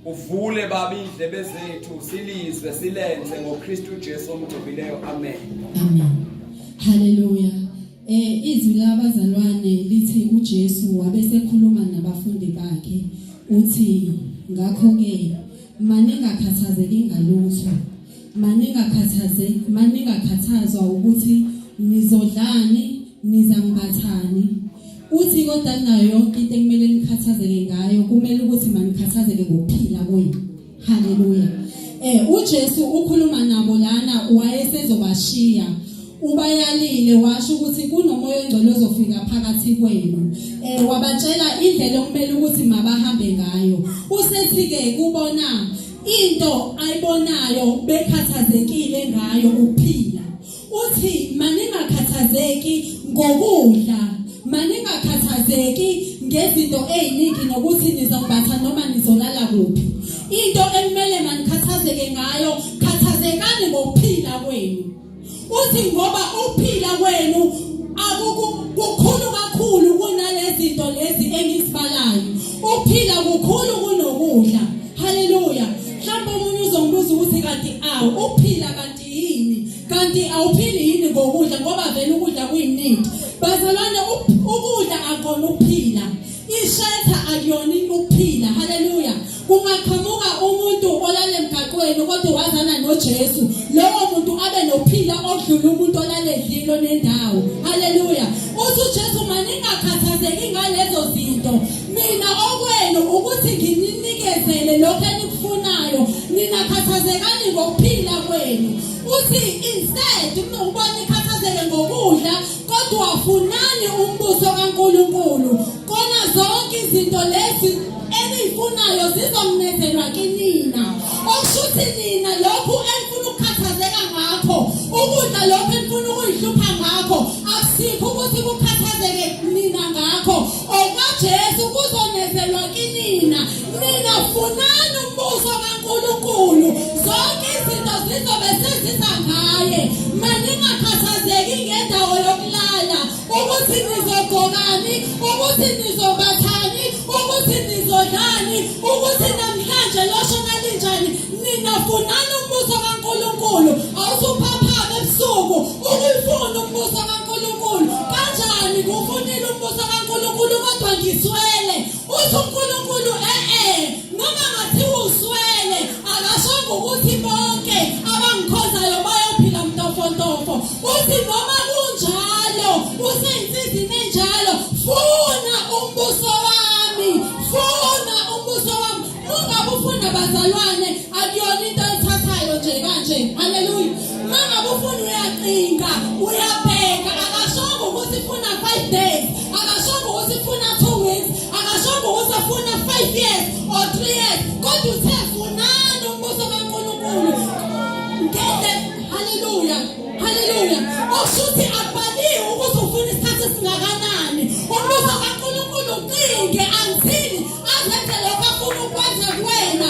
uvule baba indlebe zethu silizwe silenze ngoKristu Jesu omgcobileyo. Amen. Amen. Hallelujah. Izwi labazalwane lithi uJesu wabesekhuluma nabafundi bakhe uthi ngakho ke maningakhathazeki ngalutho, maningakhathazwa ukuthi nizodlani nizambathani. Uthi kodwa nayo yonke into ekumele nikhathazeke ngayo kumele ukuthi manikhathazeke ngokuphila kwenu. Hallelujah. uJesu ukhuluma nabo lana wayesezobashiya. Ubayalile washo ukuthi kunomoya ongcwele ozofika phakathi kwenu. Wabatshela indlela okumele ukuthi mabahambe ngayo. Usethi ke kubona into ayibonayo bekhathazekile ngayo ukuphila. Uthi maningakhathazeki ngokudla, maningakhathazeki ngezinto eziningi nokuthi nizombatha noma nizolala kuphi. Into ekumele manikhathazeke ngayo, khathazekani ngokuphila kwenu. Uthi ngoba uphila kwenu akukukhulu kakhulu kunalezi zinto lezi engizibalayo. Uphila kukhulu kunokudla. Haleluya. Mhlawumbe umuntu uzombuza ukuthi kanti uphila kanti yini? Kanti awuphili yini ngokudla ngoba vele ukudla kuyiningi. Bazalwane ukudla akona ukuphila. Ishelter akuyona ukuphila. Haleluya. Kungaqhamuka umuntu olale emgaqweni kodwa wazana noJesu, lowo muntu abe nophila odlula umuntu olale edlilo nendawo. Haleluya. Uthi uJesu maningakhathazeki ngalezo zinto. Mina okwenu ukuthi nginikezele lokho enikufunayo. Ninakhathazekani ngokuphila kwenu. Uthi instead ubani khathazeke ngokudla kodwa afunani umbuso kaNkulunkulu. Kona zonke izinto lezi enifunayo zizomnezelwa kinina. Okushuthi nina lokhu enifuna ukukhathazeka ngakho, ukudla lokhu enifuna ukuyihlupha ngakho, akusikho ukuthi kukhathazeke nina ngakho. OkaJesu kuzonezelwa kinina. Nina funani umbuso kaNkulunkulu. Zonke izinto zizobe seziza ngaye. Maningakhathazeki ngendawo yokulala, ukuthi nizogqokani, ukuthi nizobathani, ukuthi nizodlani, ukuthi namhlanje loshona linjani. Ninafunani umbuso kaNkulunkulu. Awusuphaphame ebusuku ukufuna umbuso kaNkulunkulu. Kanjani kufunile umbuso kaNkulunkulu kodwa ngiswele? Uthi uNkulunkulu noma ngathiwa uswele akashongo ukuthi bonke abangikhonzayo bayophila mntofontofo. Uthi noma kunjalo useyinsizini enjalo funa umbuso wami, funa umbuso wami. Ungabe ufuna bazalwane akuyona into ethathayo nje kanje. Haleluya. Mangabe ufuna uyacinga, uyabheka, akashongo ukuthi ufuna 5 days, akashongo ukuthi ufuna 2 weeks, akashongo ukuthi ufuna 5 years or 3 years. Kodwa uthe funani umbuso kaNkulunkulu. Ngeke haleluya. Haleluya. Okushuthi akubaliwe ukuthi ufuna isikhathi esingakanani. Umbuso kaNkulunkulu ucinge angithini azenze lokho afuna ukwenza kuwena.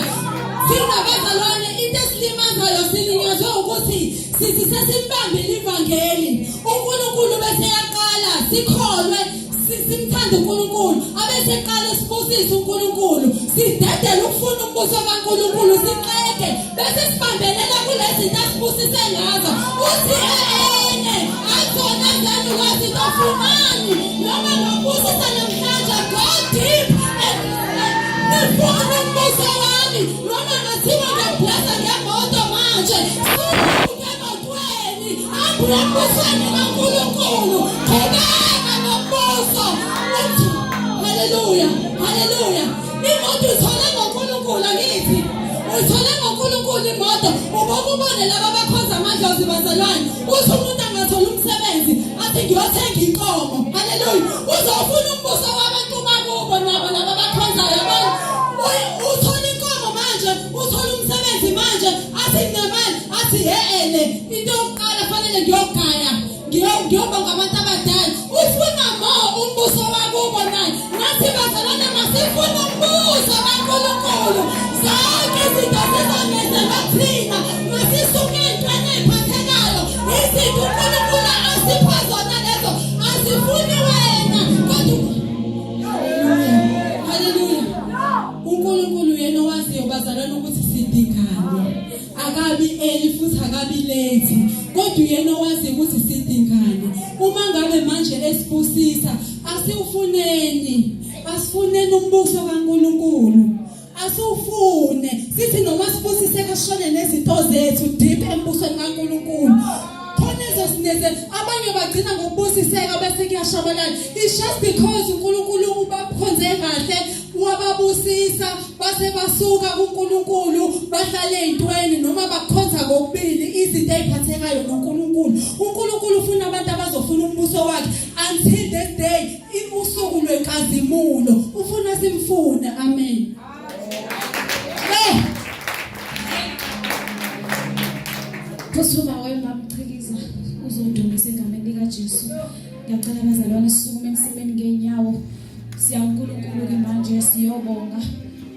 Thina bazalwane into esilimazayo silinyazwe ukuthi sithi sesimbambile ivangeli. uNkulunkulu bese yaqala sikholwe simthanda uNkulunkulu, abese qala sibusise uNkulunkulu, sidedele ukufuna umbuso kaNkulunkulu, siqeke bese sibambelela kulezi zinto asibusise ngazo. Uthi azona zanu wazi tofunani noma ngobusisa namhlanje go deep nifuna umbuso wami noma ngathiwa ngeblessa ngemoto manje emotweni ambulambusani kaNkulunkulu qhubeka nombuso. Haleluya. Haleluya. Imoto ithole ngoNkulunkulu akithi. Uthole ngoNkulunkulu imoto. Ubone laba abakhonza amadlozi bazalwane. Uthi umuntu angathola umsebenzi athi ngiyothenga inkomo. Haleluya. Uzofuna umbuso wabantu bakubo nabo laba abakhonzayo abantu. Uthola inkomo manje, uthola umsebenzi manje, athi ngemali, athi into yokuqala fanele ngiyogaya. Ngiyobonga abantu abadala. Ufuna umbuso wakubo naye. Nathi bazalwane masifuna umbuso kaNkulunkulu. Zonke izinto zizongezelwa thina. Masisuke entweni eziphathekayo. Izinto uNkulunkulu asipha zona lezo asifuni wena. Haleluya. Haleluya. uNkulunkulu yena owaziyo bazalwane ukuthi sidingane. Akabi early futhi akabi late. Kodwa uyena owazi ukuthi sidingane. Uma ngabe manje esibusisa, asiufuneni. Asifuneni umbuso kaNkulunkulu. Asufune sithi noma sibusise kashone nezinto zethu deep embusweni kaNkulunkulu. Khona ezosineze abanye bagcina ngokubusiseka bese kuyashabalala. It's just because uNkulunkulu ubakhonze kahle wababusisa base basuka kuNkulunkulu bahlale ezintweni noma bakhonza kokubili izinto eziphathekayo noNkulunkulu. uNkulunkulu ufuna abantu abazofuna umbuso wakhe until this day usuku lwenkazimulo ufuna simfune. Amen. Kusuma wemamchiliza uzondumisa egameni likaJesu. Ngiyacela abazalwane sisukume emsimeni ngenyawo. Siyankulunkulu ke manje siyobonga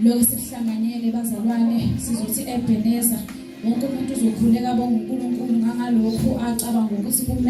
lokho sikuhlanganyele bazalwane sizothi Ebeneza wonke umuntu uzokhuleka bonga uNkulunkulu ngangalokho acabanga ukuthi